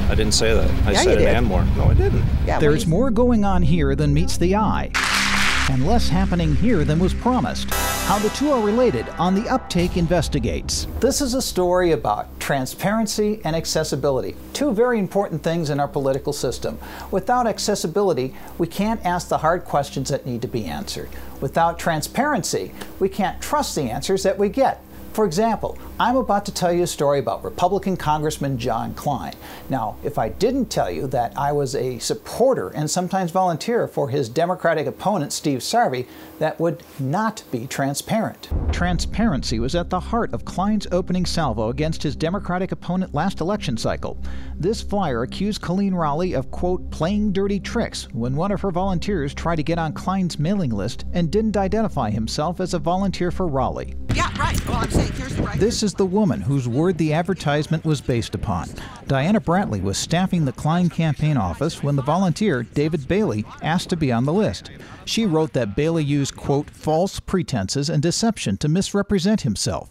I didn't say that. I Yeah, said you it did. and more. No, I didn't. Yeah, There's more going on here than meets the eye, and less happening here than was promised. How the two are related on the UpTake Investigates. This is a story about transparency and accessibility, two very important things in our political system. Without accessibility, we can't ask the hard questions that need to be answered. Without transparency, we can't trust the answers that we get. For example, I'm about to tell you a story about Republican Congressman John Kline. Now, if I didn't tell you that I was a supporter and sometimes volunteer for his Democratic opponent, Steve Sarvey, that would not be transparent. Transparency was at the heart of Kline's opening salvo against his Democratic opponent last election cycle. This flyer accused Colleen Rowley of, quote, playing dirty tricks when one of her volunteers tried to get on Kline's mailing list and didn't identify himself as a volunteer for Rowley. Yeah, right. Well, I'm saying here's the right. This is the woman whose word the advertisement was based upon. Diana Bratley was staffing the Kline campaign office when the volunteer, David Bailey, asked to be on the list. She wrote that Bailey used, quote, false pretenses and deception to misrepresent himself.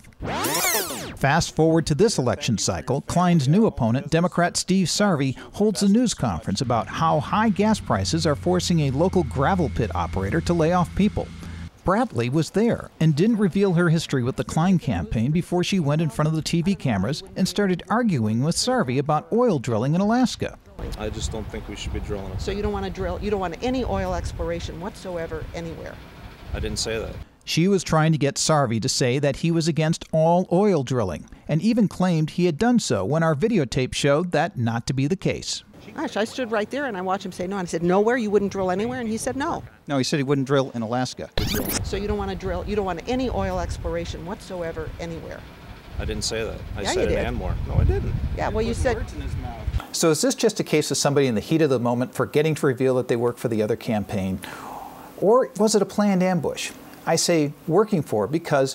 Fast forward to this election cycle, Kline's new opponent, Democrat Steve Sarvey, holds a news conference about how high gas prices are forcing a local gravel pit operator to lay off people. Bratley was there and didn't reveal her history with the Kline campaign before she went in front of the TV cameras and started arguing with Sarvey about oil drilling in Alaska. I just don't think we should be drilling it. So you don't want to drill, you don't want any oil exploration whatsoever anywhere. I didn't say that. She was trying to get Sarvey to say that he was against all oil drilling, and even claimed he had done so when our videotape showed that not to be the case. Gosh, I stood right there and I watched him say no. And I said, nowhere? You wouldn't drill anywhere? And he said no. No, he said he wouldn't drill in Alaska. So you don't want to drill, you don't want any oil exploration whatsoever anywhere. I didn't say that. I Yeah, said you it did. and more. No, I didn't. Yeah, well, you said. So is this just a case of somebody in the heat of the moment forgetting to reveal that they work for the other campaign? Or was it a planned ambush? I say working for, because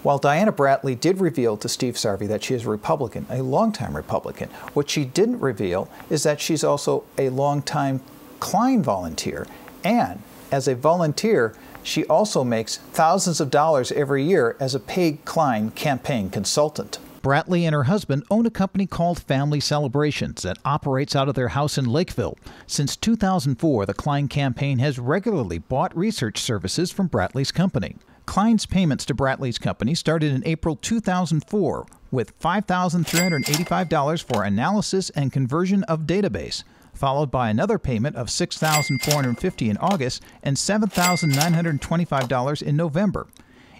while Diana Bratley did reveal to Steve Sarvey that she is a Republican, a longtime Republican, what she didn't reveal is that she's also a longtime Kline volunteer. And as a volunteer, she also makes thousands of dollars every year as a paid Kline campaign consultant. Bratley and her husband own a company called Family Celebrations that operates out of their house in Lakeville. Since 2004, the Kline campaign has regularly bought research services from Bratley's company. Kline's payments to Bratley's company started in April 2004 with $5,385 for analysis and conversion of database, followed by another payment of $6,450 in August and $7,925 in November.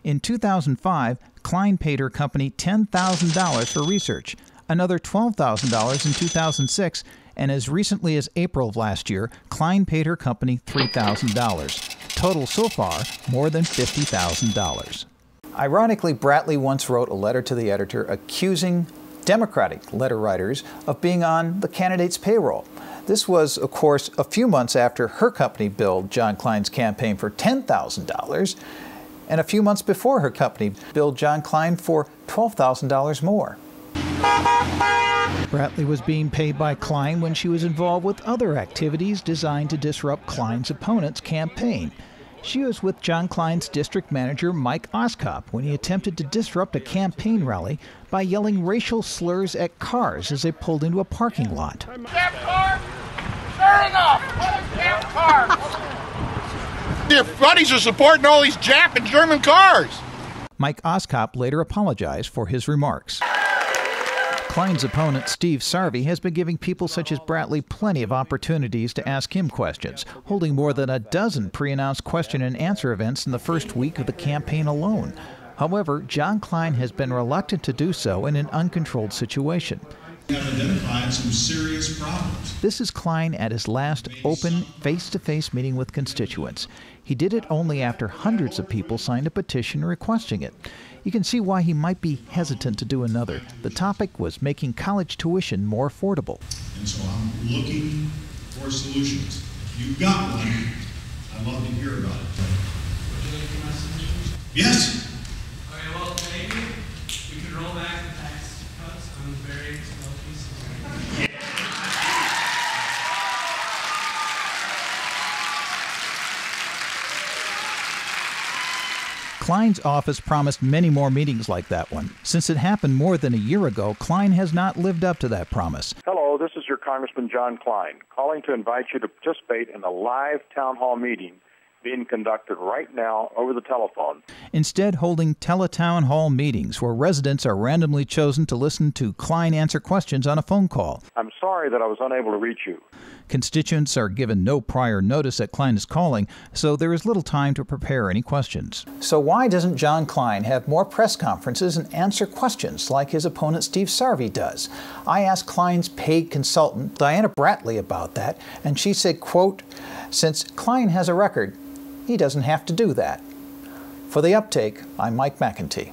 In 2005, Kline paid her company $10,000 for research, another $12,000 in 2006, and as recently as April of last year, Kline paid her company $3,000. Total so far, more than $50,000. Ironically, Bratley once wrote a letter to the editor accusing Democratic letter writers of being on the candidate's payroll. This was, of course, a few months after her company billed John Kline's campaign for $10,000, and a few months before her company billed John Kline for $12,000 more. Bratley was being paid by Kline when she was involved with other activities designed to disrupt Kline's opponent's campaign. She was with John Kline's district manager, Mike Oskop, when he attempted to disrupt a campaign rally by yelling racial slurs at cars as they pulled into a parking lot. Damn car! Fair enough! Damn car! Your buddies are supporting all these Jap and German cars! Mike Oskop later apologized for his remarks. Kline's opponent, Steve Sarvey, has been giving people such as Bratley plenty of opportunities to ask him questions, holding more than a dozen pre-announced question and answer events in the first week of the campaign alone. However, John Kline has been reluctant to do so in an uncontrolled situation. We have identified some serious problems. This is Kline at his last open, face-to-face meeting with constituents. He did it only after hundreds of people signed a petition requesting it. You can see why he might be hesitant to do another. The topic was making college tuition more affordable. And so I'm looking for solutions. If you've got one, I'd love to hear about it. Would you like to give my solutions? Yes. Okay, well, maybe we could roll back the tax cuts on very wealthy society. Kline's office promised many more meetings like that one. Since it happened more than a year ago, Kline has not lived up to that promise. Hello, this is your Congressman John Kline, calling to invite you to participate in a live town hall meeting being conducted right now over the telephone. Instead, holding teletown hall meetings where residents are randomly chosen to listen to Kline answer questions on a phone call. I'm sorry that I was unable to reach you. Constituents are given no prior notice that Kline is calling, so there is little time to prepare any questions. So why doesn't John Kline have more press conferences and answer questions like his opponent Steve Sarvey does? I asked Kline's paid consultant, Diana Bradley, about that, and she said, quote, "Since Kline has a record, he doesn't have to do that." For the UpTake, I'm Mike McIntee.